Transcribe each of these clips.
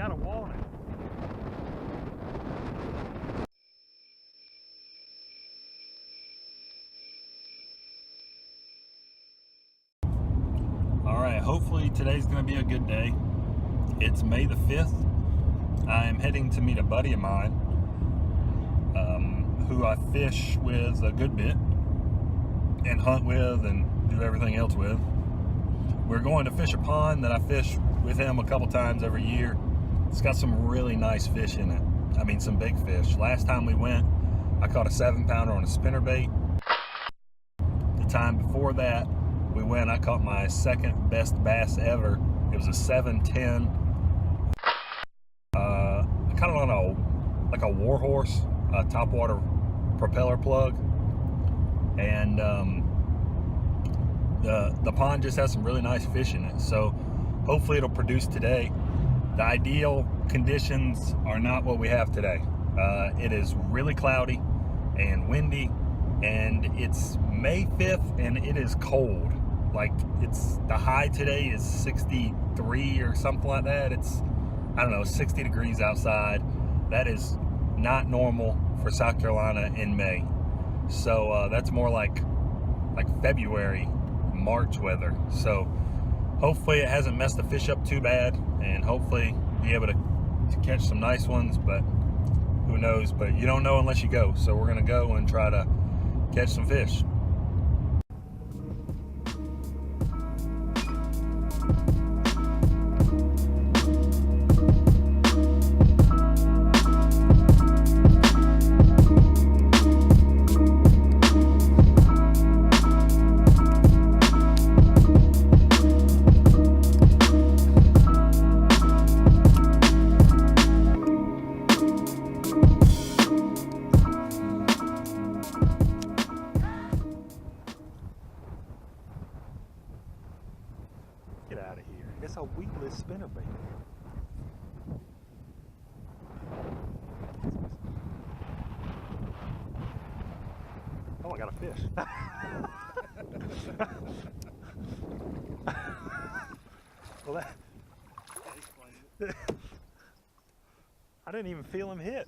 gotta want it. All right, hopefully today's gonna be a good day. It's May the 5th. I'm heading to meet a buddy of mine who I fish with a good bit and hunt with and do everything else with. We're going to fish a pond that I fish with him a couple times every year. It's got some really nice fish in it. I mean, some big fish. Last time we went, I caught a 7-pounder on a spinnerbait. The time before that, we went, I caught my second best bass ever. It was a 710, kind of on like a warhorse, topwater propeller plug. And the pond just has some really nice fish in it. So hopefully it'll produce today. The ideal conditions are not what we have today. It is really cloudy and windy, and it's May 5th and it is cold. Like, it's the high today is 63 or something like that. It's, I don't know, 60 degrees outside. That is not normal for South Carolina in May. So that's more like February, March weather. So hopefully it hasn't messed the fish up too bad, and hopefully be able to catch some nice ones, but who knows. But you don't know unless you go. So we're gonna go and try to catch some fish. Get out of here. It's a weedless spinnerbait. Oh, I got a fish. Well, I didn't even feel him hit.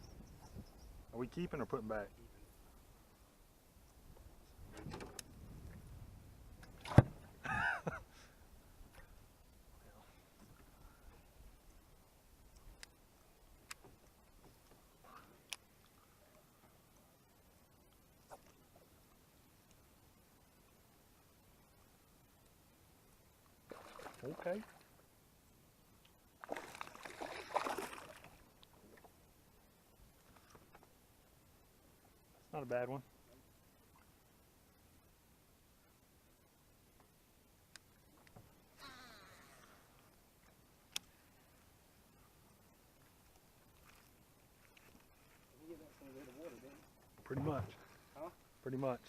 Are we keeping or putting back? Okay. Not a bad one. Pretty much. Huh? Pretty much.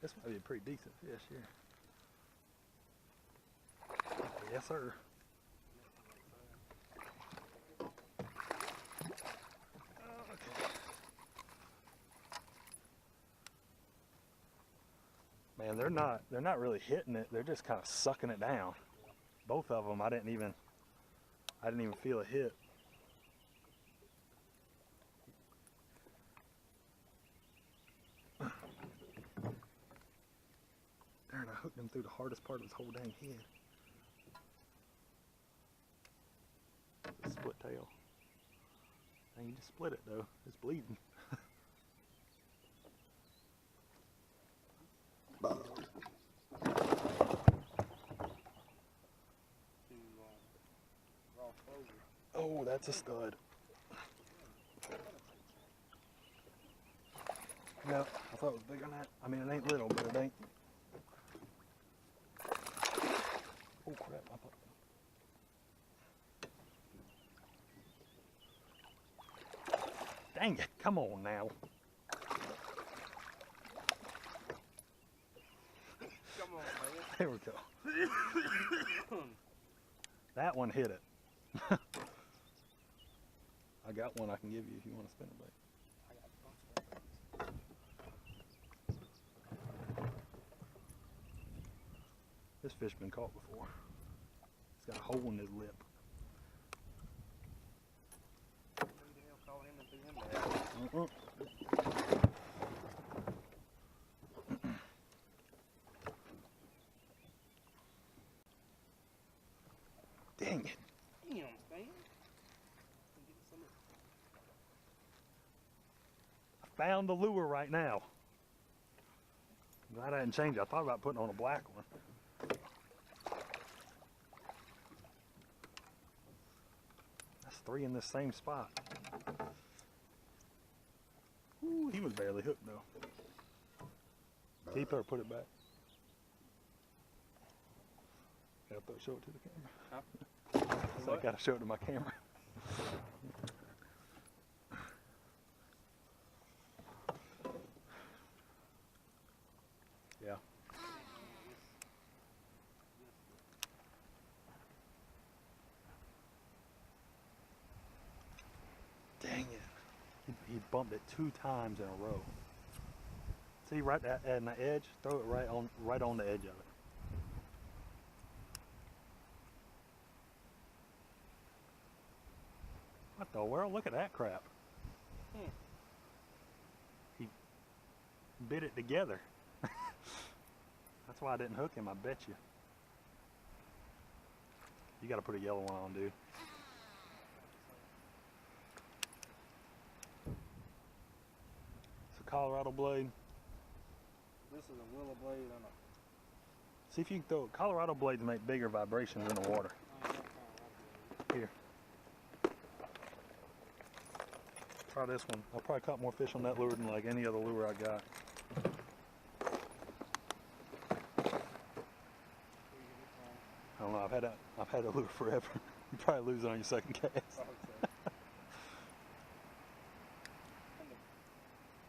This might be a pretty decent fish here. Yes, sir. Okay. Man, they're not really hitting it. They're just kind of sucking it down. Both of them, I didn't even feel a hit. Darn, I hooked him through the hardest part of his whole dang head. Split tail. Dang, you just split it though. It's bleeding. Oh, that's a stud. No, I thought it was bigger than that. I mean, it ain't little, but it ain't. Oh crap! Dang it! Come on now. Come on, man. There we go. That one hit it. I got one I can give you if you want to spin it, babe. This fish been caught before. It's got a hole in his lip. Dang it. Damn, Stan. I found the lure right now. I'm glad I didn't change it. I thought about putting on a black one. That's 3 in this same spot. Ooh, he was barely hooked though. Keep it or put it back. Gotta show it to the camera. Huh? So I gotta show it to my camera. Yeah. Dang it. He bumped it 2 times in a row. See right at the edge? Throw it right on the edge of it. What the world? Look at that crap. He bit it together. That's why I didn't hook him, I bet you. You gotta put a yellow one on, dude. It's a Colorado blade. This is a willow blade and a... See if you can throw it. Colorado blades to make bigger vibrations in the water. Here. Try this one. I probably caught more fish on that lure than like any other lure I got. I don't know. I've had a lure forever. You probably lose it on your second cast.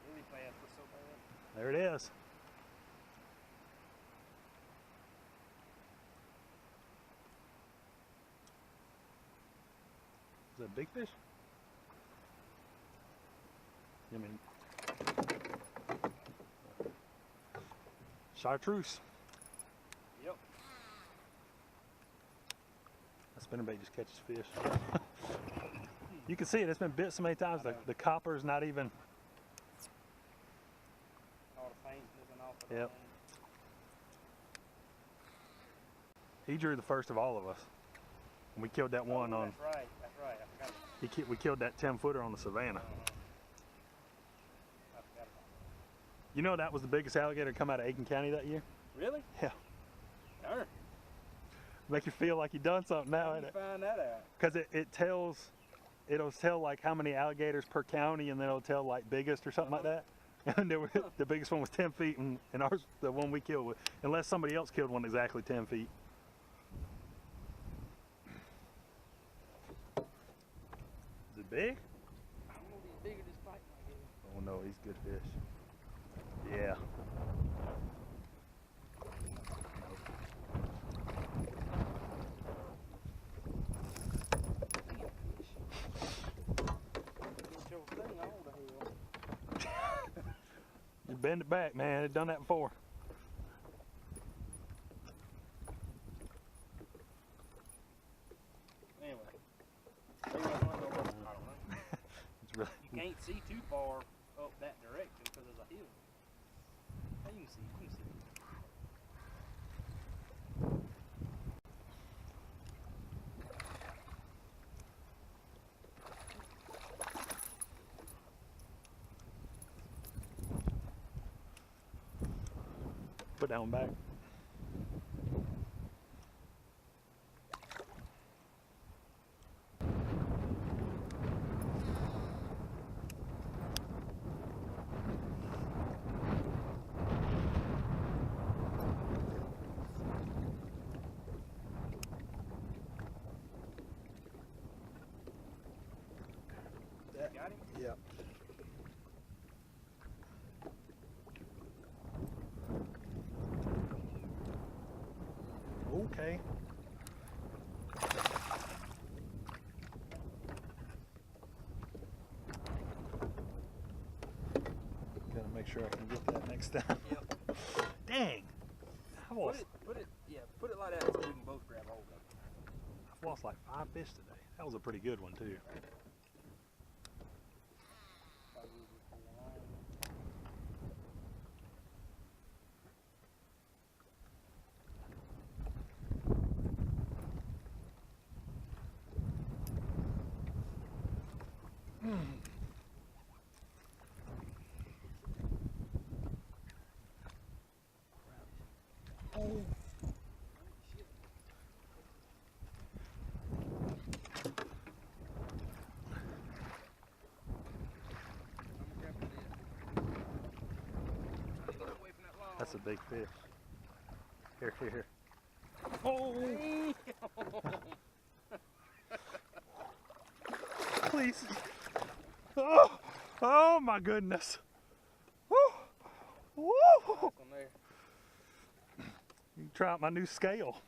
Really fast, but so bad. There it is. Is that a big fish? I mean, Chartreuse. Yep. That spinnerbait just catches fish. You can see it. It's been bit so many times. The copper's not even. All the paint moving off of Yep. the He drew the first of all of us. And we killed that one on. That's right. That's right. I forgot. We killed that 10-footer on the Savannah. I forgot about You know that was the biggest alligator to come out of Aiken County that year? that. Really? Yeah. Darn. Make you feel like you done something now, How ain't did it? you find that out? Because it'll tell like how many alligators per county, and then it'll tell like biggest or something like that. And the biggest one was 10 feet, and ours, the one we killed, unless somebody else killed one exactly 10 feet. Is it big? I don't know if he's bigger this fight might get. Oh no, he's good fish. Yeah. Get your thing on the hell. You bend it back, man. I've done that before. Anyway. Maybe I don't know. It's really. You can't see too far up that direction because there's a hill. Now you can see. You can see. Put that one back. Got him? Yep. Okay. Gotta make sure I can get that next time. Yep. Dang! Put it like that so we can both grab hold of it. I've lost like 5 fish today. That was a pretty good one too. That's a big fish. Here, here, here. Oh! Please. Oh! Oh my goodness. Woo! Woo! You can try out my new scale.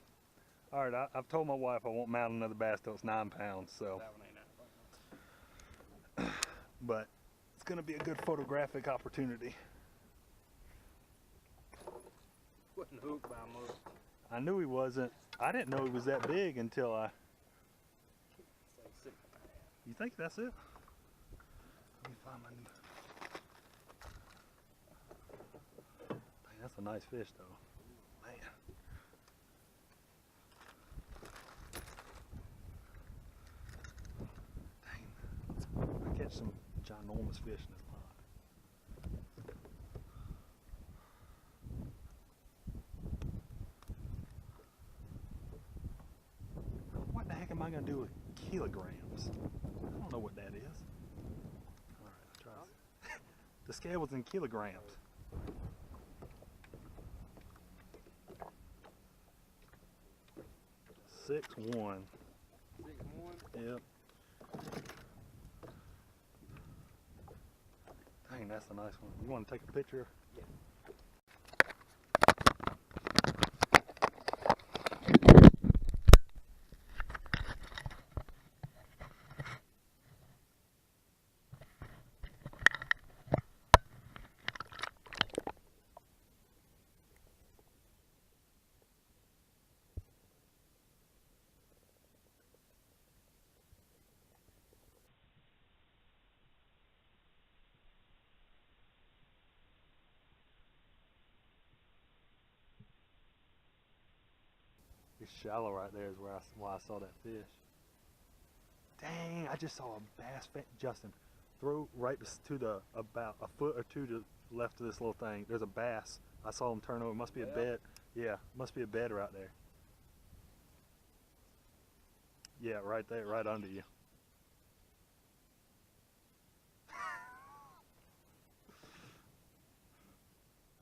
All right, I've told my wife I won't mount another bass till it's 9 pounds. So, but it's gonna be a good photographic opportunity. Wasn't hooked by most. I knew he wasn't. I didn't know he was that big until I. You think that's it? Let me find my new. Dang, that's a nice fish, though. Man. Dang. I catch some ginormous fish in this pond. What the heck am I going to do with kilograms? I don't know what that is. All right, I'll try this. The scale was in kilograms. Six one. 6'1"? Yep. Dang, that's a nice one. You want to take a picture? Yeah. It's shallow right there is why I saw that fish. Dang, I just saw a bass. Justin, throw right to the about a foot or two to the left of this little thing. There's a bass. I saw him turn over. It must be a bed. Yeah, must be a bed right there. Yeah, right there, right under you.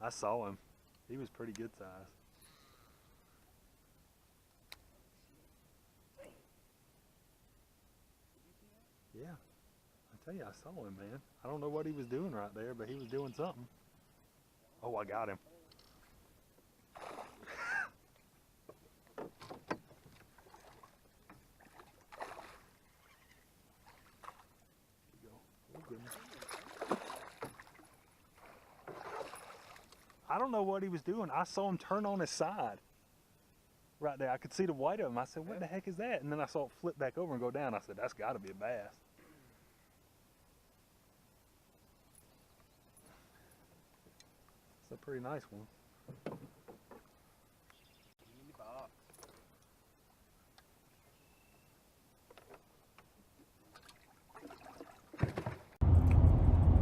I saw him. He was pretty good size. Yeah, I tell you, I saw him, man. I don't know what he was doing right there, but he was doing something. Oh, I got him. Oh, goodness. I don't know what he was doing. I saw him turn on his side. Right there, I could see the white of him. I said, what the heck is that? And then I saw it flip back over and go down. I said, that's got to be a bass. It's a pretty nice one.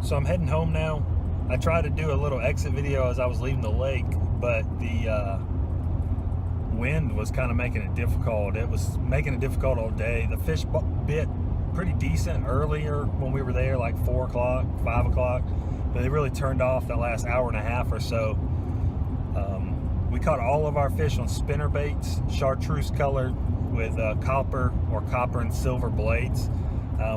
So I'm heading home now. I tried to do a little exit video as I was leaving the lake, but the wind was kind of making it difficult. It was making it difficult all day. The fish bit pretty decent earlier when we were there, like 4 o'clock, 5 o'clock, but they really turned off that last hour and a half or so. We caught all of our fish on spinner baits, chartreuse colored with copper and silver blades.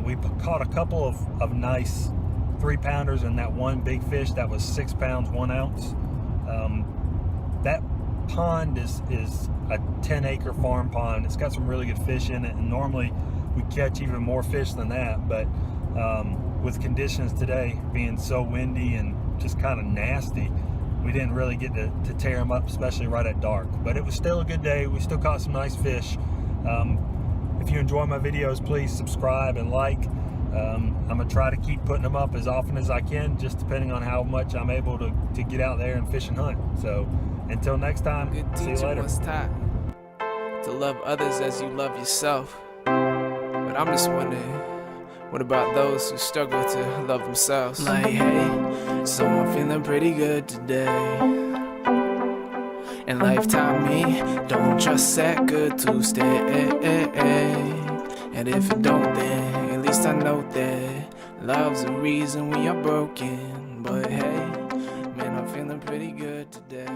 We caught a couple of nice 3-pounders and that one big fish that was 6 pounds 1 ounce. That pond is a 10-acre farm pond. It's got some really good fish in it, and normally we catch even more fish than that, but with conditions today being so windy and just kind of nasty, we didn't really get to tear them up, especially right at dark. But it was still a good day. We still caught some nice fish. If you enjoy my videos, please subscribe and like. I'm gonna try to keep putting them up as often as I can, just depending on how much I'm able to get out there and fish and hunt. So until next time, Good see you teacher later. was taught to love others as you love yourself. But I'm just wondering, what about those who struggle to love themselves? Like, hey, so I'm feeling pretty good today. And life taught me, don't trust that good to stay. And if it don't, then at least I know that love's the reason we are broken. But hey, man, I'm feeling pretty good today.